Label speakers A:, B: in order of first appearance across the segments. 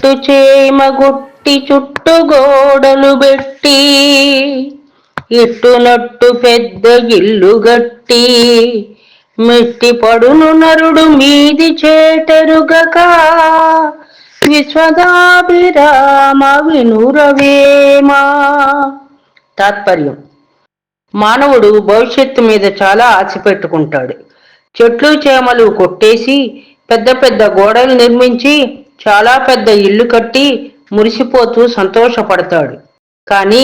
A: చెట్టు చేమగుట్టి చుట్టు గోడలు పెట్టి ఇట్టునట్టు పెద్ద ఇల్లు గట్టి మెట్టి పడును నరుడు మీది చేటరుగక విశ్వదాభిరామ వినురవేమా. తాత్పర్యం: మానవుడు భవిష్యత్తు మీద చాలా ఆశ పెట్టుకుంటాడు. చెట్లు చేమలు కొట్టేసి పెద్ద పెద్ద గోడలు నిర్మించి చాలా పెద్ద ఇల్లు కట్టి మురిసిపోతూ సంతోషపడతాడు. కానీ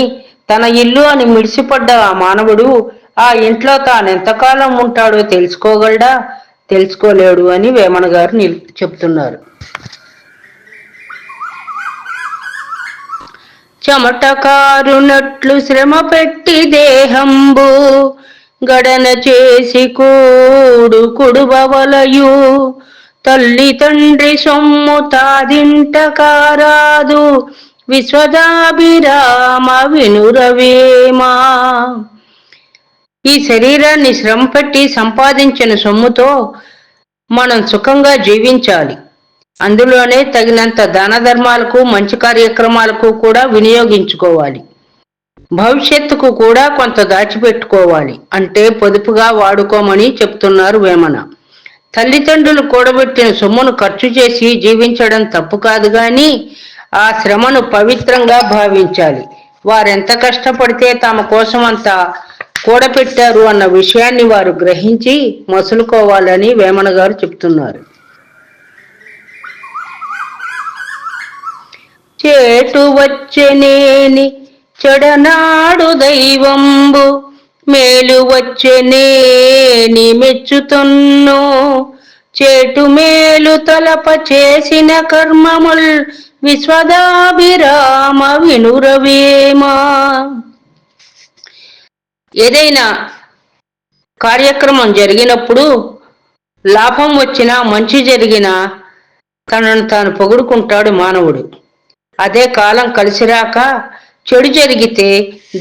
A: తన ఇల్లు అని మిడిసిపడ్డ ఆ మానవుడు ఆ ఇంట్లో తానెంతకాలం ఉంటాడో తెలుసుకోగలడా? తెలుసుకోలేడు అని వేమన గారు చెప్తున్నారు. చెమట కారునట్లు శ్రమ పెట్టి దేహంబు గడన చేసి కుడుబవలయు తల్లి తండ్రి సొమ్ము తాదింట కారాదు విశ్వదాభిరామ వినురవేమా. ఈ శరీరాన్ని శ్రమ పెట్టి సంపాదించిన సొమ్ముతో మనం సుఖంగా జీవించాలి. అందులోనే తగినంత దాన ధర్మాలకు మంచి కార్యక్రమాలకు కూడా వినియోగించుకోవాలి. భవిష్యత్తుకు కూడా కొంత దాచిపెట్టుకోవాలి. అంటే పొదుపుగా వాడుకోమని చెప్తున్నారు వేమన. తల్లిదండ్రులు కూడబెట్టిన సొమ్మును ఖర్చు చేసి జీవించడం తప్పు కాదు, కానీ ఆ శ్రమను పవిత్రంగా భావించాలి. వారెంత కష్టపడితే తమ కోసం అంతా కూడబెట్టారు అన్న విషయాన్ని వారు గ్రహించి మసులుకోవాలని వేమన గారు చెప్తున్నారు. చేటు వచ్చెనేని చెడనాడు దైవంబు మేలు వచ్చెనేని మెచ్చుతున్నో చేటు మేలు తలప చేసిన కర్మముల్ విశ్వదాభిరామ వినురవేమా. ఏదైనా కార్యక్రమం జరిగినప్పుడు లాభం వచ్చినా మంచి జరిగినా తనను తాను పొగుడుకుంటాడు మానవుడు. అదే కాలం కలిసిరాక చెడు జరిగితే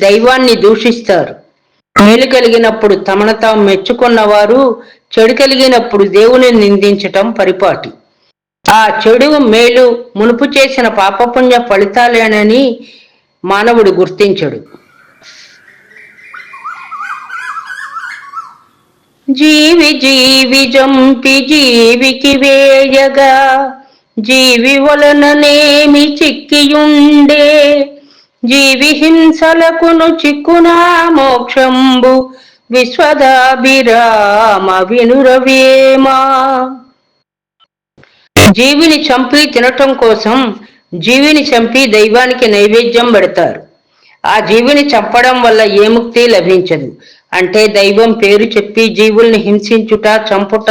A: దైవాన్ని దూషిస్తారు. మేలు కలిగినప్పుడు తమను తాము మెచ్చుకున్నవారు చెడు కలిగినప్పుడు దేవుని నిందించటం పరిపాటి. ఆ చెడు మేలు మునుపు చేసిన పాపపుణ్య ఫలితాలేనని మానవుడు గుర్తించడు. జీవి జీవి జంపి జీవికి వేయగా జీవి వలననేమి చిక్కియుండే జీవి హింసలకును చిక్కునా మోక్షంబు విశ్వదాభిరామ వినురవేమా. జీవిని చంపి తినటం కోసం జీవిని చంపి దైవానికి నైవేద్యం పెడతారు. ఆ జీవిని చంపడం వల్ల ఏ ముక్తి లభించదు. అంటే దైవం పేరు చెప్పి జీవుల్ని హింసించుట చంపుట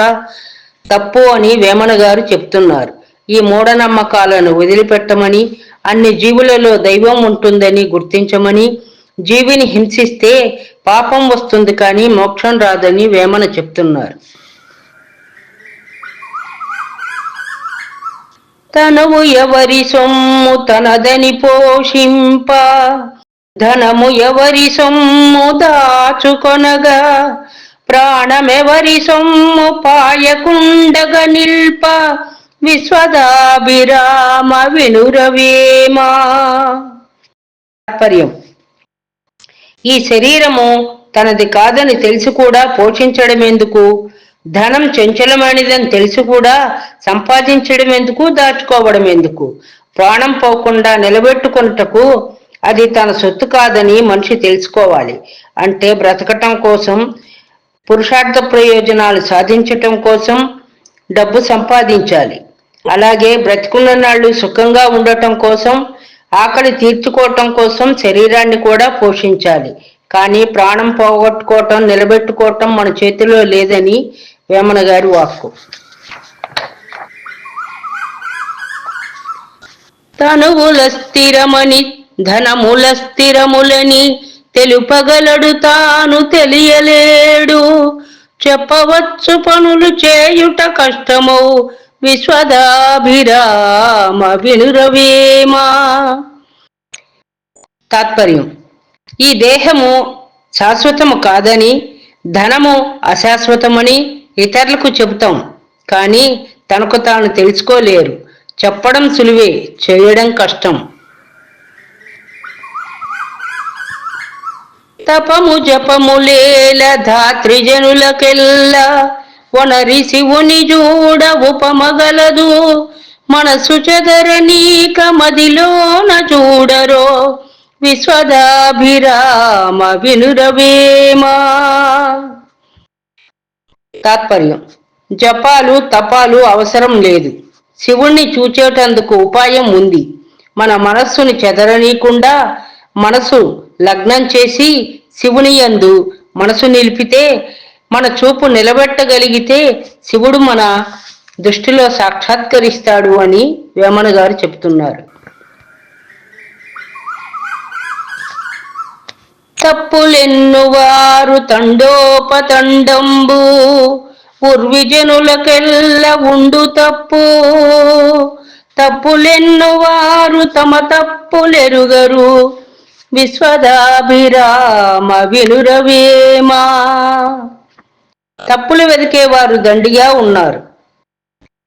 A: తప్పు అని వేమన గారు చెప్తున్నారు. ఈ మూఢనమ్మకాలను వదిలిపెట్టమని, అన్ని జీవులలో దైవం ఉంటుందని గుర్తించమని, జీవిని హింసిస్తే పాపం వస్తుంది కానీ మోక్షం రాదని వేమన చెప్తున్నారు. తనవు ఎవరి సొమ్ము తనదని పోషింప ధనము ఎవరి సొమ్ము దాచుకొనగా ప్రాణమెవరి సొమ్ము పాయకుండగ నిల్ప విశ్వదాభిరామ వినురవేమా. తాత్పర్యం: ఈ శరీరము తనది కాదని తెలిసి కూడా పోషించడం ఎందుకు? ధనం చంచలమైనదని తెలిసి కూడా సంపాదించడం ఎందుకు? దాచుకోవడం ఎందుకు? ప్రాణం పోకుండా నిలబెట్టుకున్నటకు అది తన సొత్తు కాదని మనిషి తెలుసుకోవాలి. అంటే బ్రతకటం కోసం, పురుషార్థ ప్రయోజనాలు సాధించటం కోసం డబ్బు సంపాదించాలి. అలాగే బ్రతికున్న నాళ్ళు సుఖంగా ఉండటం కోసం, ఆకలి తీర్చుకోవటం కోసం శరీరాన్ని కూడా పోషించాలి. కానీ ప్రాణం పోగొట్టుకోవటం, నిలబెట్టుకోవటం మన చేతిలో లేదని వేమన గారి వాక్కు. తనువుల స్థిరమని ధనముల స్థిరములని తెలుపగలడు తాను తెలియలేడు చెప్పవచ్చు పనులు చేయుట కష్టమౌ విశ్వదాభిరామ వినురవేమా. తాత్పర్యం: ఈ దేహము శాశ్వతము కాదని, ధనము అశాశ్వతమని ఇతరులకు చెబుతాం, కానీ తనకు తాను తెలుసుకోలేరు. చెప్పడం సులువే, చేయడం కష్టం. తపము జపములేల ధాత్రిజనులకెల్లా వనరి శివుని జూడ ఉపమగలదు. మనసు చెదరనీక మదిలోన చూడరో విశ్వదాభిరామ వినురవేమా. తాత్పర్యం: జపాలు తపాలు అవసరం లేదు. శివుణ్ణి చూచేటందుకు ఉపాయం ఉంది. మన మనస్సుని చెదరనీయకుండా మనసు లగ్నం చేసి శివుని యందు మనసు నిలిపితే, మన చూపు నిలబెట్టగలిగితే శివుడు మన దృష్టిలో సాక్షాత్కరిస్తాడు అని వేమన గారు చెప్తున్నారు. తప్పులెన్నువారు తండోపతండంబు ఉర్విజనులకెల్ల ఉండు తప్పు. తప్పులెన్నువారు తమ తప్పులెరుగరు విశ్వదాభిరామ వినురవేమా. తప్పులు వెతికేవారు దండిగా ఉన్నారు.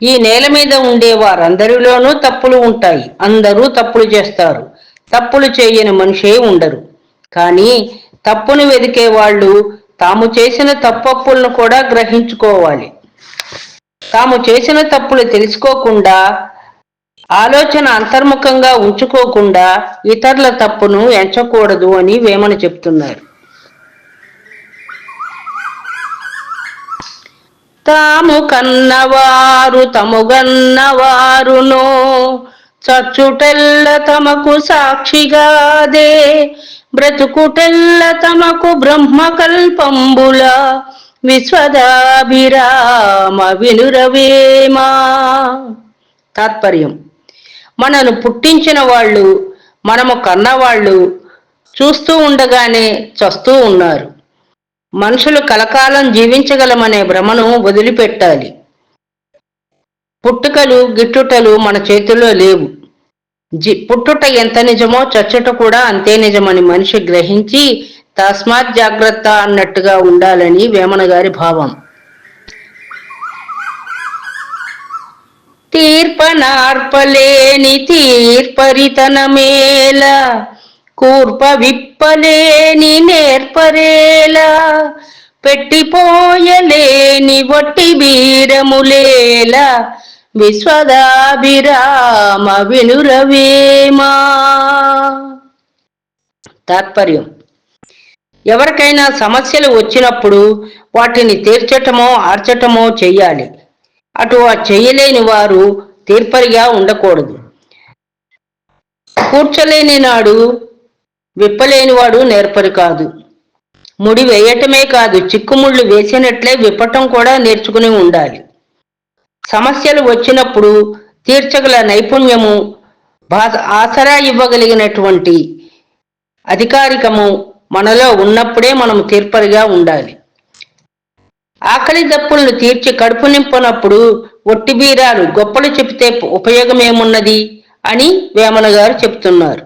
A: ఈ నేల మీద ఉండే వారందరిలోనూ తప్పులు ఉంటాయి. అందరూ తప్పులు చేస్తారు. తప్పులు చేయని మనిషే ఉండరు. కానీ తప్పును వెతికే వాళ్ళు తాము చేసిన తప్పప్పులను కూడా గ్రహించుకోవాలి. తాము చేసిన తప్పులు తెలుసుకోకుండా, ఆలోచన అంతర్ముఖంగా ఉంచుకోకుండా ఇతరుల తప్పును ఎంచకూడదు అని వేమన చెప్తున్నారు. తాము కన్నవారు తముగన్నవారును చచ్చుటెల్ల తమకు సాక్షిగాదే. బ్రతుకుటెల్ల తమకు బ్రహ్మకల్పంబుల విశ్వదాభిరామ వినురవేమా. తాత్పర్యం: మనను పుట్టించిన వాళ్ళు, మనము కన్నవాళ్ళు చూస్తూ ఉండగానే చస్తూ ఉన్నారు. మనుషులు కలకాలం జీవించగలమనే భ్రమను వదిలిపెట్టాలి. పుట్టుకలు గిట్టుటలు మన చేతుల్లో లేవు. పుట్టుట ఎంత నిజమో చచ్చుట కూడా అంతే నిజమని మనిషి గ్రహించి తస్మాత్ జాగ్రత్త అన్నట్టుగా ఉండాలని వేమన గారి భావం. తీర్పనార్పలేని తీర్పరితనమేల కూర్ప విప్పలేని నేర్పరేలా. పెట్టిపోయలేని వట్టి బీరములేల విశ్వదాభిరామ వినురవేమా. తాత్పర్యం: ఎవరికైనా సమస్యలు వచ్చినప్పుడు వాటిని తీర్చటమో ఆర్చటమో చెయ్యాలి. అటు చెయ్యలేని వారు తీర్పరిగా ఉండకూడదు. కూర్చలేని నాడు విప్పలేనివాడు నేర్పరి కాదు. ముడి వేయటమే కాదు, చిక్కుముళ్ళు వేసినట్లే విప్పటం కూడా నేర్చుకుని ఉండాలి. సమస్యలు వచ్చినప్పుడు తీర్చగల నైపుణ్యము, ఆసరా ఇవ్వగలిగినటువంటి అధికారికము మనలో ఉన్నప్పుడే మనం తీర్పరిగా ఉండాలి. ఆకలి దప్పులను తీర్చి కడుపు నింపునప్పుడు ఒట్టి బీరాలు గొప్పలు చెబితే ఉపయోగమేమున్నది అని వేమన గారు చెప్తున్నారు.